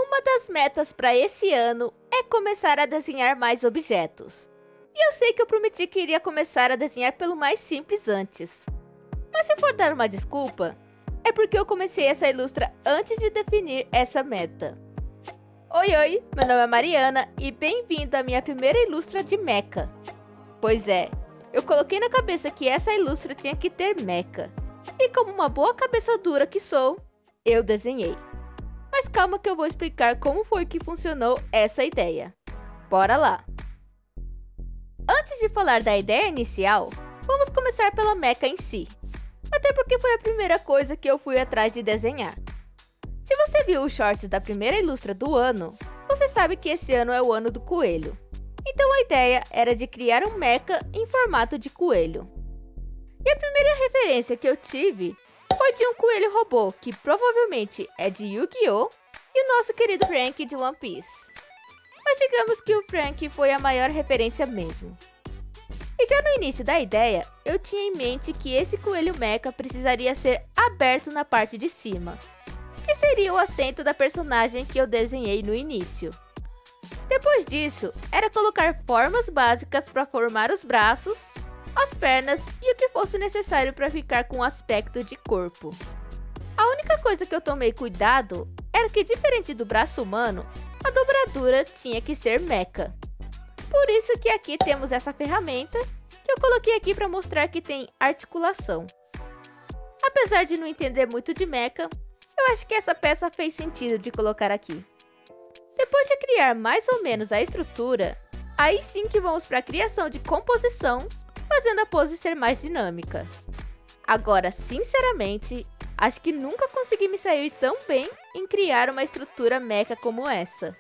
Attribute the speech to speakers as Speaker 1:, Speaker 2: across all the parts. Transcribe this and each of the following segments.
Speaker 1: Uma das metas para esse ano é começar a desenhar mais objetos. E eu sei que eu prometi que iria começar a desenhar pelo mais simples antes. Mas se for dar uma desculpa, é porque eu comecei essa ilustra antes de definir essa meta. Oi, meu nome é Mariana e bem-vindo à minha primeira ilustra de mecha. Pois é, eu coloquei na cabeça que essa ilustra tinha que ter mecha. E como uma boa cabeça dura que sou, eu desenhei. Mas calma que eu vou explicar como foi que funcionou essa ideia. Bora lá! Antes de falar da ideia inicial, vamos começar pela mecha em si. Até porque foi a primeira coisa que eu fui atrás de desenhar. Se você viu os shorts da primeira ilustra do ano, você sabe que esse ano é o ano do coelho. Então a ideia era de criar um mecha em formato de coelho. E a primeira referência que eu tive foi de um coelho robô, que provavelmente é de Yu-Gi-Oh! E o nosso querido Frank de One Piece. Mas digamos que o Frank foi a maior referência mesmo. E já no início da ideia, eu tinha em mente que esse coelho mecha precisaria ser aberto na parte de cima, que seria o assento da personagem que eu desenhei no início. Depois disso, era colocar formas básicas para formar os braços, as pernas e o que fosse necessário para ficar com um aspecto de corpo. A única coisa que eu tomei cuidado era que, diferente do braço humano, a dobradura tinha que ser mecha. Por isso que aqui temos essa ferramenta que eu coloquei aqui para mostrar que tem articulação. Apesar de não entender muito de mecha, eu acho que essa peça fez sentido de colocar aqui. Depois de criar mais ou menos a estrutura, aí sim que vamos para a criação de composição, fazendo a pose ser mais dinâmica. Agora, sinceramente, acho que nunca consegui me sair tão bem em criar uma estrutura mecha como essa.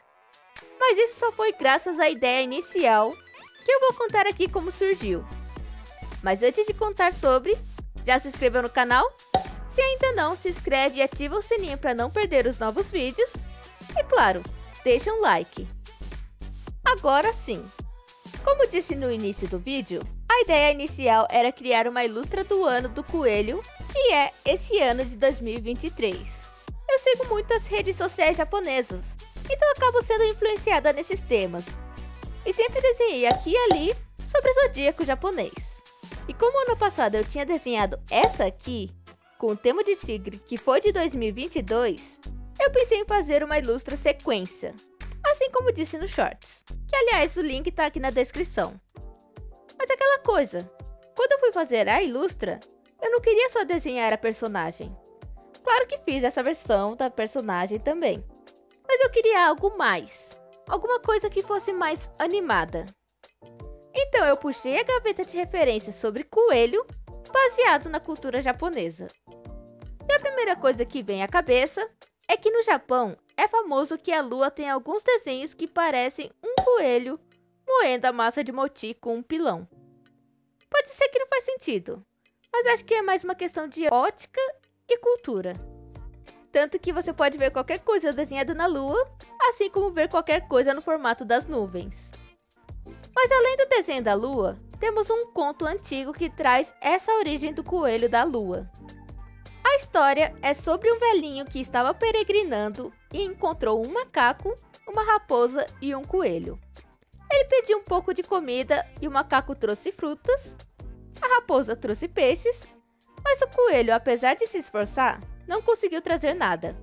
Speaker 1: Mas isso só foi graças à ideia inicial, que eu vou contar aqui como surgiu. Mas antes de contar sobre, já se inscreveu no canal? Se ainda não, se inscreve e ativa o sininho para não perder os novos vídeos. E claro, deixa um like. Agora sim, como disse no início do vídeo, a ideia inicial era criar uma ilustra do ano do coelho, que é esse ano de 2023. Eu sigo muitas redes sociais japonesas, então acabo sendo influenciada nesses temas. E sempre desenhei aqui e ali sobre o zodíaco japonês. E como ano passado eu tinha desenhado essa aqui, com o tema de tigre, que foi de 2022, eu pensei em fazer uma ilustra sequência, assim como disse no shorts, que aliás o link tá aqui na descrição. Mas aquela coisa, quando eu fui fazer a ilustra, eu não queria só desenhar a personagem. Claro que fiz essa versão da personagem também. Mas eu queria algo mais, alguma coisa que fosse mais animada. Então eu puxei a gaveta de referências sobre coelho, baseado na cultura japonesa. E a primeira coisa que vem à cabeça é que no Japão é famoso que a lua tem alguns desenhos que parecem um coelho moendo a massa de mochi com um pilão. Pode ser que não faz sentido, mas acho que é mais uma questão de ótica e cultura. Tanto que você pode ver qualquer coisa desenhada na lua, assim como ver qualquer coisa no formato das nuvens. Mas além do desenho da lua, temos um conto antigo que traz essa origem do coelho da lua. A história é sobre um velhinho que estava peregrinando e encontrou um macaco, uma raposa e um coelho. Ele pediu um pouco de comida e o macaco trouxe frutas, a raposa trouxe peixes, mas o coelho, apesar de se esforçar, não conseguiu trazer nada.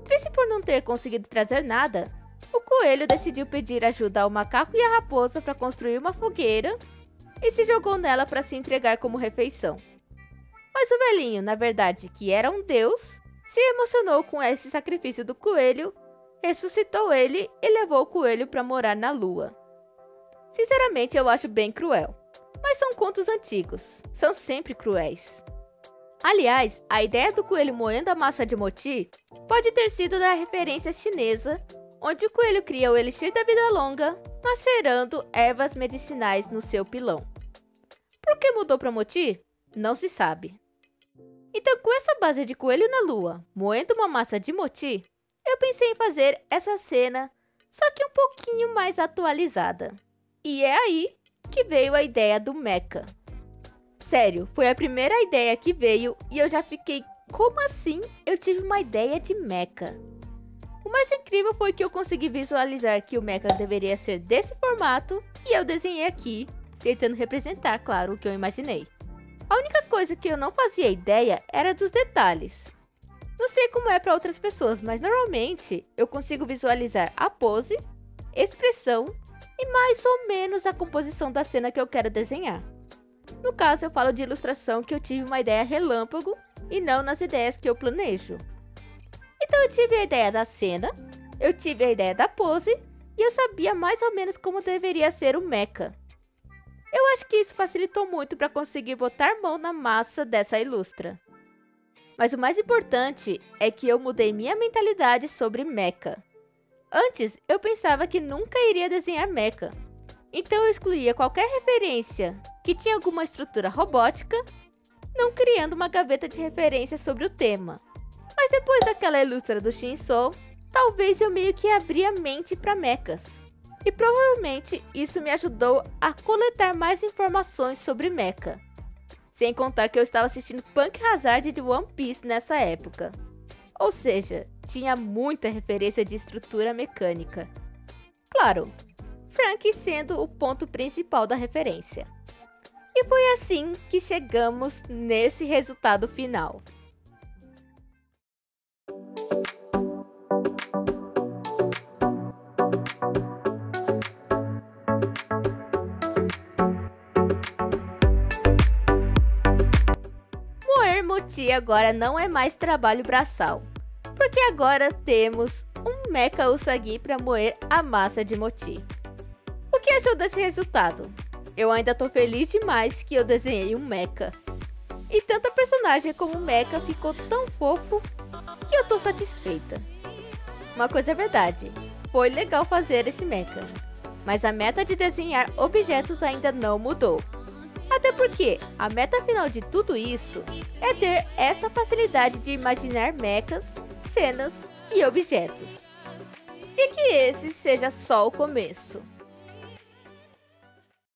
Speaker 1: Triste por não ter conseguido trazer nada, o coelho decidiu pedir ajuda ao macaco e à raposa para construir uma fogueira e se jogou nela para se entregar como refeição. Mas o velhinho, na verdade, que era um deus, se emocionou com esse sacrifício do coelho, ressuscitou ele e levou o coelho para morar na lua. Sinceramente, eu acho bem cruel. Mas são contos antigos, são sempre cruéis. Aliás, a ideia do coelho moendo a massa de mochi pode ter sido da referência chinesa, onde o coelho cria o elixir da vida longa, macerando ervas medicinais no seu pilão. Por que mudou para mochi? Não se sabe. Então, com essa base de coelho na lua, moendo uma massa de mochi, eu pensei em fazer essa cena, só que um pouquinho mais atualizada. E é aí que veio a ideia do mecha. Sério, foi a primeira ideia que veio e eu já fiquei, como assim eu tive uma ideia de mecha? O mais incrível foi que eu consegui visualizar que o mecha deveria ser desse formato e eu desenhei aqui, tentando representar, claro, o que eu imaginei. A única coisa que eu não fazia ideia era dos detalhes. Não sei como é para outras pessoas, mas normalmente eu consigo visualizar a pose, expressão e mais ou menos a composição da cena que eu quero desenhar. No caso, eu falo de ilustração que eu tive uma ideia relâmpago e não nas ideias que eu planejo. Então eu tive a ideia da cena, eu tive a ideia da pose e eu sabia mais ou menos como deveria ser o mecha. Eu acho que isso facilitou muito para conseguir botar mão na massa dessa ilustra. Mas o mais importante é que eu mudei minha mentalidade sobre mecha. Antes, eu pensava que nunca iria desenhar mecha. Então eu excluía qualquer referência que tinha alguma estrutura robótica, não criando uma gaveta de referência sobre o tema. Mas depois daquela ilustra do Shinso, talvez eu meio que abri a mente para mechas. E provavelmente isso me ajudou a coletar mais informações sobre mecha. Sem contar que eu estava assistindo Punk Hazard de One Piece nessa época. Ou seja, tinha muita referência de estrutura mecânica. Claro, Frank sendo o ponto principal da referência. E foi assim que chegamos nesse resultado final. Moer Moti agora não é mais trabalho braçal, porque agora temos um mecha Usagi para moer a massa de Moti. O que achou desse resultado? Eu ainda tô feliz demais que eu desenhei um mecha. E tanto a personagem como o mecha ficou tão fofo que eu tô satisfeita. Uma coisa é verdade, foi legal fazer esse mecha, mas a meta de desenhar objetos ainda não mudou. Até porque a meta final de tudo isso é ter essa facilidade de imaginar mechas, cenas e objetos. E que esse seja só o começo.